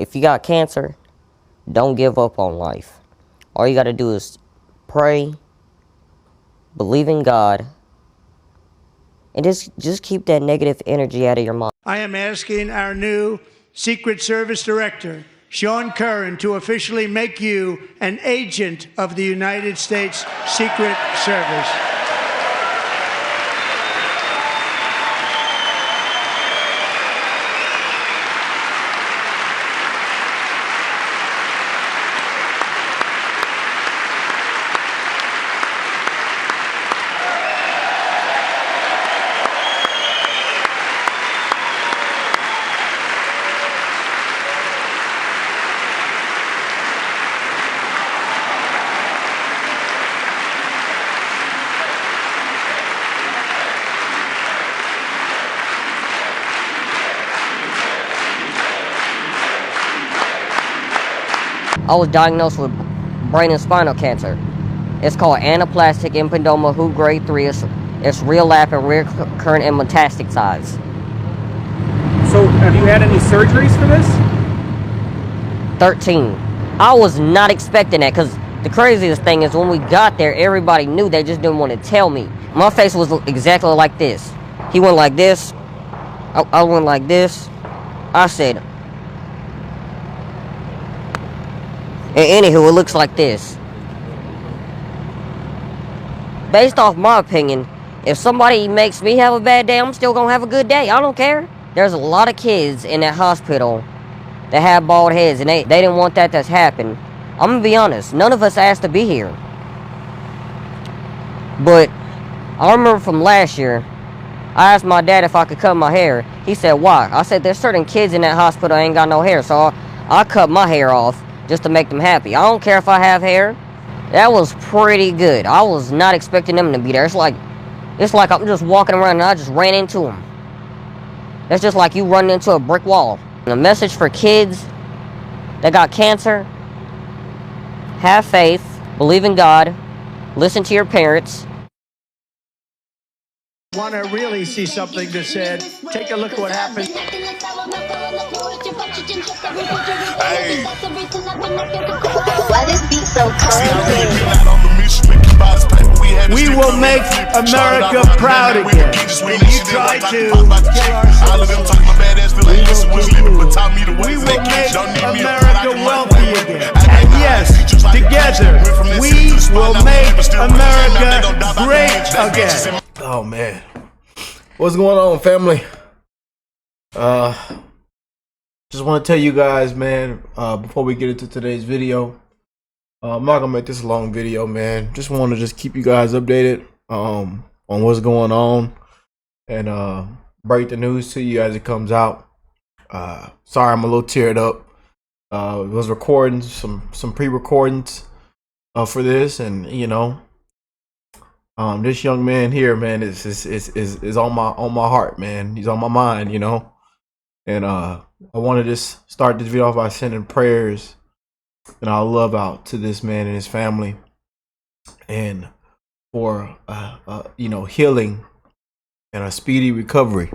if you got cancer, don't give up on life. All you got to do is pray, believe in God, and just keep that negative energy out of your mind. I am asking our new Secret Service Director, Sean Curran, to officially make you an agent of the United States Secret Service. I was diagnosed with brain and spinal cancer. It's called anaplastic empedoma who grade 3. It's relapse and recurrent and metastasized. So have you had any surgeries for this? 13. I was not expecting that, because the craziest thing is when we got there, everybody knew. They just didn't want to tell me. My face was exactly like this. He went like this. I went like this. I said, and anywho, it looks like this. Based off my opinion, if somebody makes me have a bad day, I'm still gonna have a good day. I don't care. There's a lot of kids in that hospital that have bald heads, and they didn't want that to happen. I'm gonna be honest, none of us asked to be here. But I remember from last year, I asked my dad if I could cut my hair. He said, why? I said, there's certain kids in that hospital that ain't got no hair, so I cut my hair off just to make them happy. I don't care if I have hair. That was pretty good. I was not expecting them to be there. It's like I'm just walking around and I just ran into them. That's just like you running into a brick wall. And a message for kids that got cancer: have faith, believe in God, listen to your parents. Want to really see something that said, take a look at what happened. Hey. Why this beat so crazy? We will make America proud again. When you try to kill ourselves, we will make America wealthy again. And yes, together, we will make America great again. Oh man, what's going on, family? Just want to tell you guys, man, before we get into today's video, I'm not gonna make this a long video, man. Just want to keep you guys updated on what's going on, and break the news to you as it comes out. Sorry, I'm a little teared up. Was recording some pre-recordings for this, and you know, this young man here, man, is on my heart, man. He's on my mind, you know. And I want to just start this video off by sending prayers and our love out to this man and his family, and for you know, healing and a speedy recovery.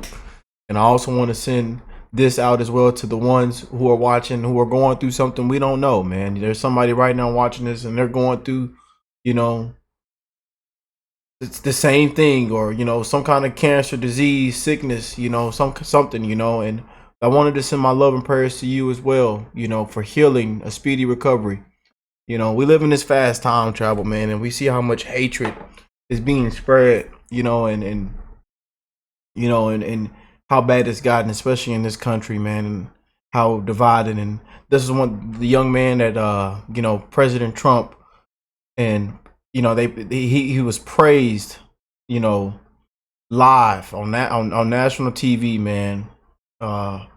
And I also want to send this out as well to the ones who are watching, who are going through something we don't know, man. There's somebody right now watching this and they're going through, you know, it's the same thing, or you know, some kind of cancer, disease, sickness, you know, something, you know. And I wanted to send my love and prayers to you as well, you know, for healing, a speedy recovery. You know, we live in this fast time travel, man, and we see how much hatred is being spread, you know, and you know, and how bad it's gotten, especially in this country, man, and how divided. And this is the young man that you know, President Trump, and you know, he was praised, you know, live on national TV, man. And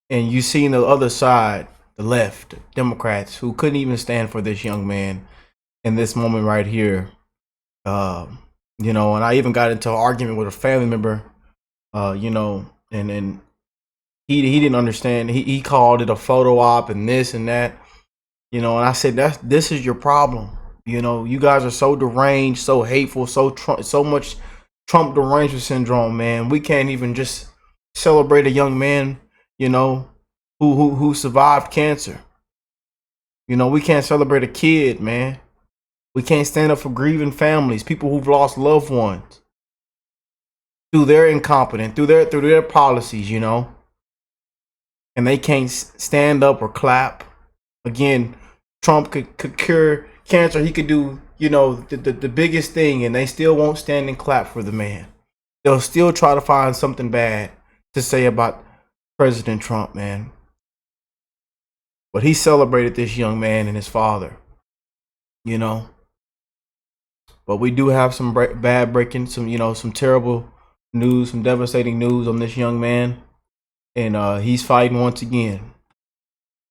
you seen the other side, the left, Democrats, who couldn't even stand for this young man in this moment right here. You know, and I even got into an argument with a family member, you know, and he didn't understand. He called it a photo op and this and that, you know. And I said, this is your problem. You know, you guys are so deranged, so hateful, so much Trump derangement syndrome, man. We can't even just celebrate a young man, you know, who survived cancer. You know, we can't celebrate a kid, man. We can't stand up for grieving families, people who've lost loved ones through their incompetence, through their policies, you know. And they can't stand up or clap. Again, Trump could cure cancer. He could do, you know, the biggest thing, and they still won't stand and clap for the man. They'll still try to find something bad to say about President Trump, man. But he celebrated this young man and his father, you know. But we do have some bad breaking, some terrible news, some devastating news on this young man. And he's fighting once again.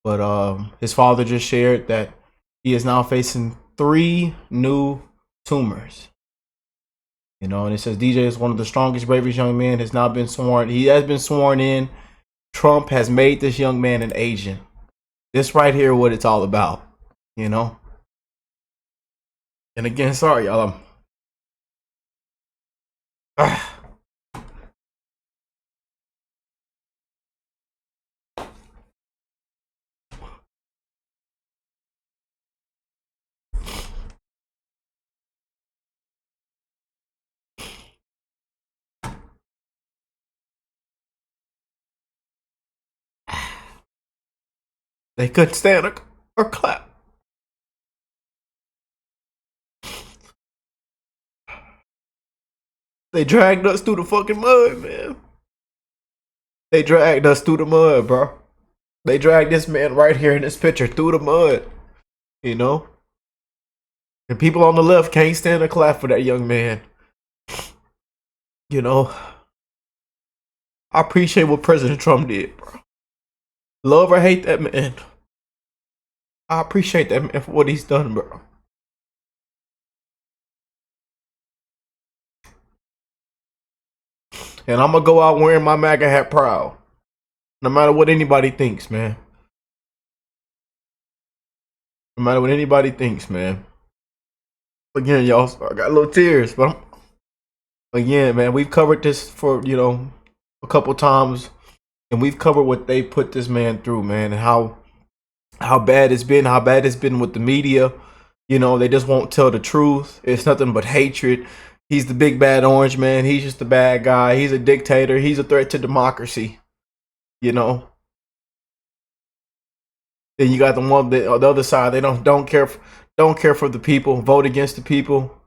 But his father just shared that he is now facing 3 new tumors. You know, and it says DJ is one of the strongest, bravest young men. Has now been sworn. He has been sworn in. Trump has made this young man an agent. This right here, what it's all about. You know. And again, sorry, y'all. They couldn't stand or clap. They dragged us through the fucking mud, man. They dragged us through the mud, bro. They dragged this man right here in this picture through the mud. You know? And people on the left can't stand or clap for that young man. You know? I appreciate what President Trump did, bro. Love or hate that man. I appreciate that man for what he's done, bro. And I'm gonna go out wearing my MAGA hat proud. No matter what anybody thinks, man. No matter what anybody thinks, man. Again, y'all, I got little tears, but again, man, we've covered this for, you know, a couple times. And we've covered what they put this man through, man. And how bad it's been with the media. You know, they just won't tell the truth. It's nothing but hatred. He's the big bad orange man. He's just a bad guy. He's a dictator. He's a threat to democracy. You know. Then you got the other side. They don't care for the people. Vote against the people.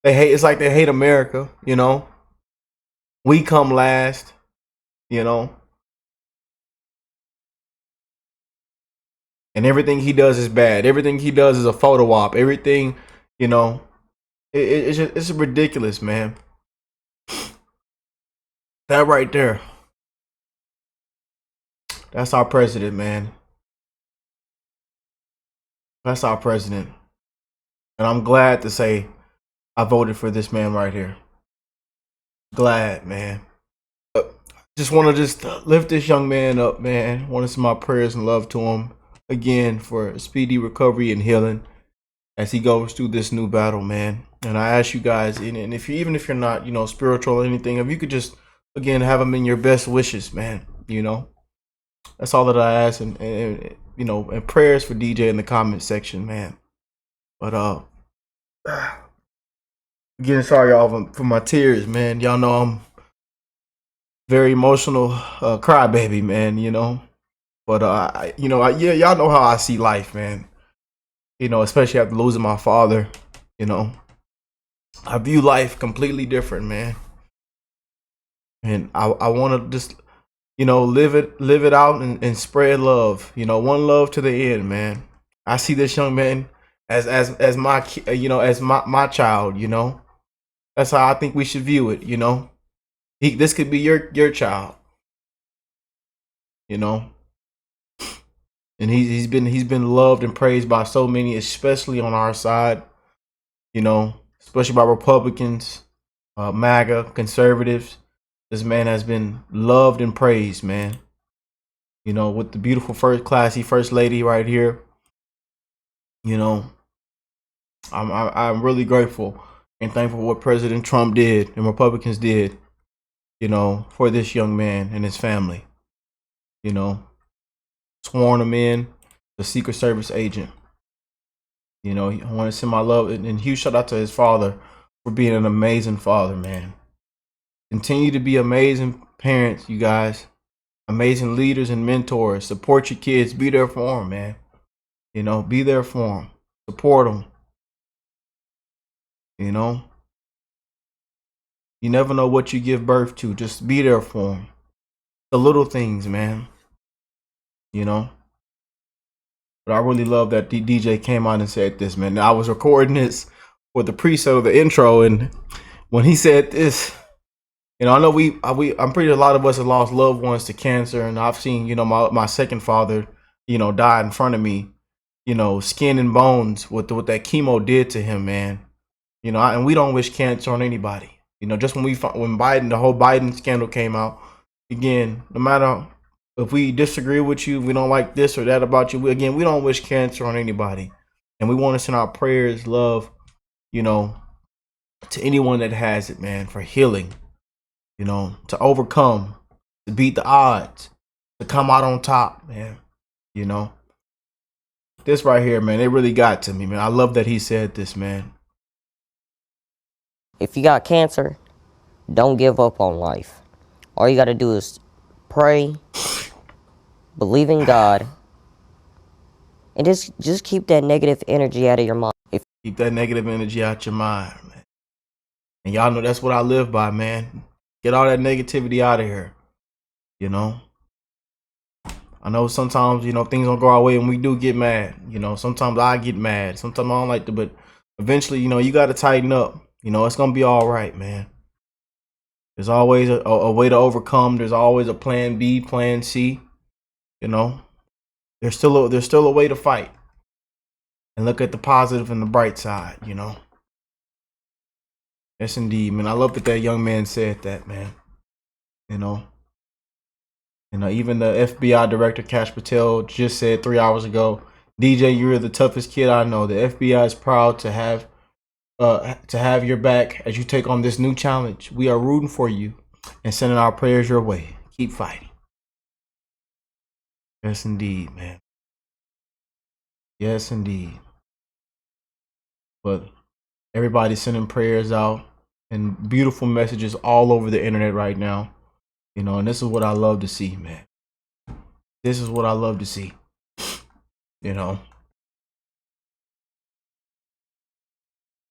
They hate. It's like they hate America. You know. We come last. You know. And everything he does is bad. Everything he does is a photo op. Everything, you know, it's ridiculous, man. That right there. That's our president, man. That's our president. And I'm glad to say I voted for this man right here. Glad, man. Just want to lift this young man up, man. Want to send my prayers and love to him. Again, for speedy recovery and healing as he goes through this new battle, man. And I ask you guys, and even if you're not, you know, spiritual or anything, if you could just, again, have them in your best wishes, man. You know, that's all that I ask, and you know, and prayers for DJ in the comment section, man. But again, sorry y'all for my tears, man. Y'all know I'm very emotional, crybaby, man. You know. But you know, yeah, y'all know how I see life, man. You know, especially after losing my father. You know, I view life completely different, man. And I want to just, you know, live it out and spread love. You know, one love to the end, man. I see this young man as my, you know, as my child. You know, that's how I think we should view it. You know, this could be your child. You know. And he's been loved and praised by so many, especially on our side, you know, especially by Republicans, MAGA, conservatives. This man has been loved and praised, man. You know, with the beautiful classy first lady right here. You know, I'm really grateful and thankful for what President Trump did and Republicans did, you know, for this young man and his family, you know. sworn him in, the Secret Service agent. You know, I want to send my love and huge shout out to his father for being an amazing father, man. Continue to be amazing parents, you guys. Amazing leaders and mentors. Support your kids. Be there for them, man. You know, be there for them. Support them. You know, you never know what you give birth to. Just be there for them. The little things, man. You know. But I really love that DJ came on and said this, man. Now, I was recording this for the pre-show, the intro, and when he said this, you know, I know I'm pretty, a lot of us have lost loved ones to cancer, and I've seen, you know, my second father, you know, die in front of me, you know, skin and bones, what that chemo did to him, man. You know, and we don't wish cancer on anybody. You know, just when the whole Biden scandal came out, again, no matter if we disagree with you, we don't like this or that about you, we don't wish cancer on anybody. And we want to send our prayers, love, you know, to anyone that has it, man, for healing, you know, to overcome, to beat the odds, to come out on top, man. You know, this right here, man, it really got to me, man. I love that he said this, man. If you got cancer, don't give up on life. All you got to do is pray, believe in God, and just keep that negative energy out of your mind. Keep that negative energy out your mind, man. And y'all know that's what I live by, man. Get all that negativity out of here. You know, I know sometimes, you know, things don't go our way and we do get mad. You know, sometimes I get mad. Sometimes I don't like to, but eventually, you know, you got to tighten up. You know, it's going to be all right, man. There's always a way to overcome. There's always a plan B, plan C. You know, there's still a way to fight. And look at the positive and the bright side, you know. Yes, indeed, man. I love that young man said that, man. You know, even the FBI director, Cash Patel, just said 3 hours ago, DJ, you're the toughest kid I know. The FBI is proud to have your back as you take on this new challenge. We are rooting for you and sending our prayers your way. Keep fighting. Yes, indeed, man. Yes, indeed. But everybody's sending prayers out and beautiful messages all over the internet right now. You know, and this is what I love to see, man. This is what I love to see. You know.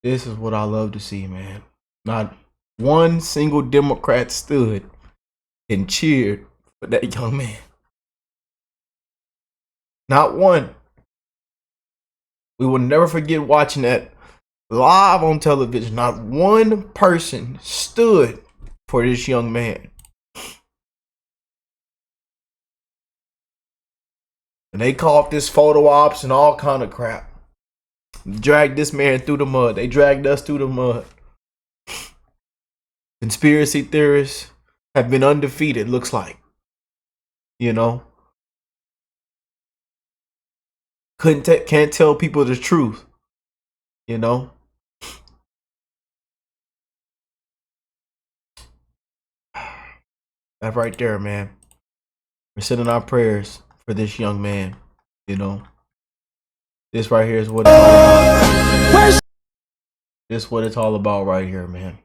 This is what I love to see, man. Not one single Democrat stood and cheered for that young man. Not one. We will never forget watching that live on television. Not one person stood for this young man. And they called this photo ops and all kind of crap. Dragged this man through the mud. They dragged us through the mud. Conspiracy theorists have been undefeated, looks like. You know? Can't tell people the truth. You know? That right there, man. We're sending our prayers for this young man. You know? This right here is what it's all about. This is what it's all about right here, man.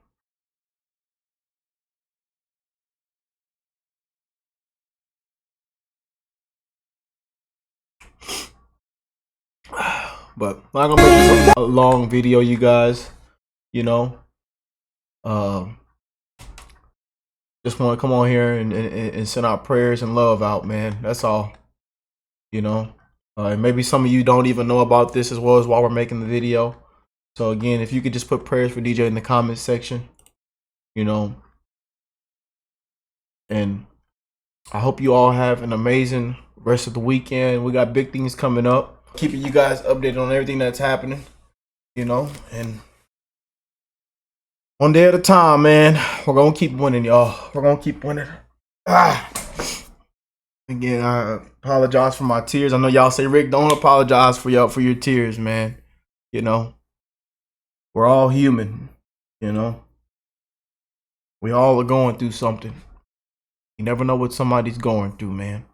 But I'm not gonna make this a long video, you guys. You know, just want to come on here and send out prayers and love out, man. That's all. You know, and maybe some of you don't even know about this as well as while we're making the video. So again, if you could just put prayers for DJ in the comments section, you know. And I hope you all have an amazing rest of the weekend. We got big things coming up. Keeping you guys updated on everything that's happening, you know, and one day at a time, man. We're gonna keep winning, y'all. We're gonna keep winning. Again, I apologize for my tears. I know y'all say, Rick, don't apologize for your tears, man. You know, we're all human, you know. We all are going through something. You never know what somebody's going through, man.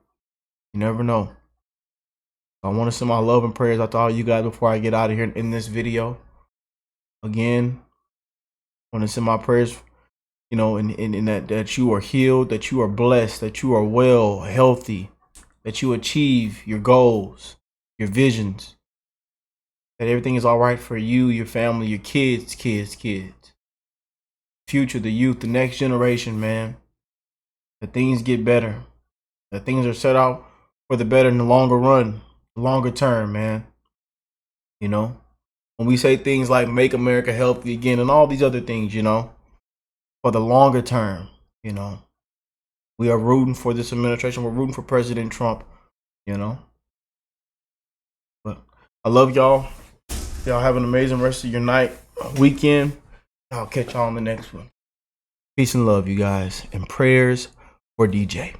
You never know. I want to send my love and prayers out to all you guys before I get out of here in this video. Again, I want to send my prayers, you know, in that you are healed, that you are blessed, that you are well, healthy, that you achieve your goals, your visions, that everything is all right for you, your family, your kids, future, the youth, the next generation, man. That things get better, that things are set out for the better in the longer run, the longer term, man. You know, when we say things like make America healthy again and all these other things, you know, for the longer term, you know, we are rooting for this administration. We're rooting for President Trump, you know. But I love y'all. Y'all have an amazing rest of your night, weekend. I'll catch y'all on the next one. Peace and love, you guys, and prayers for DJ.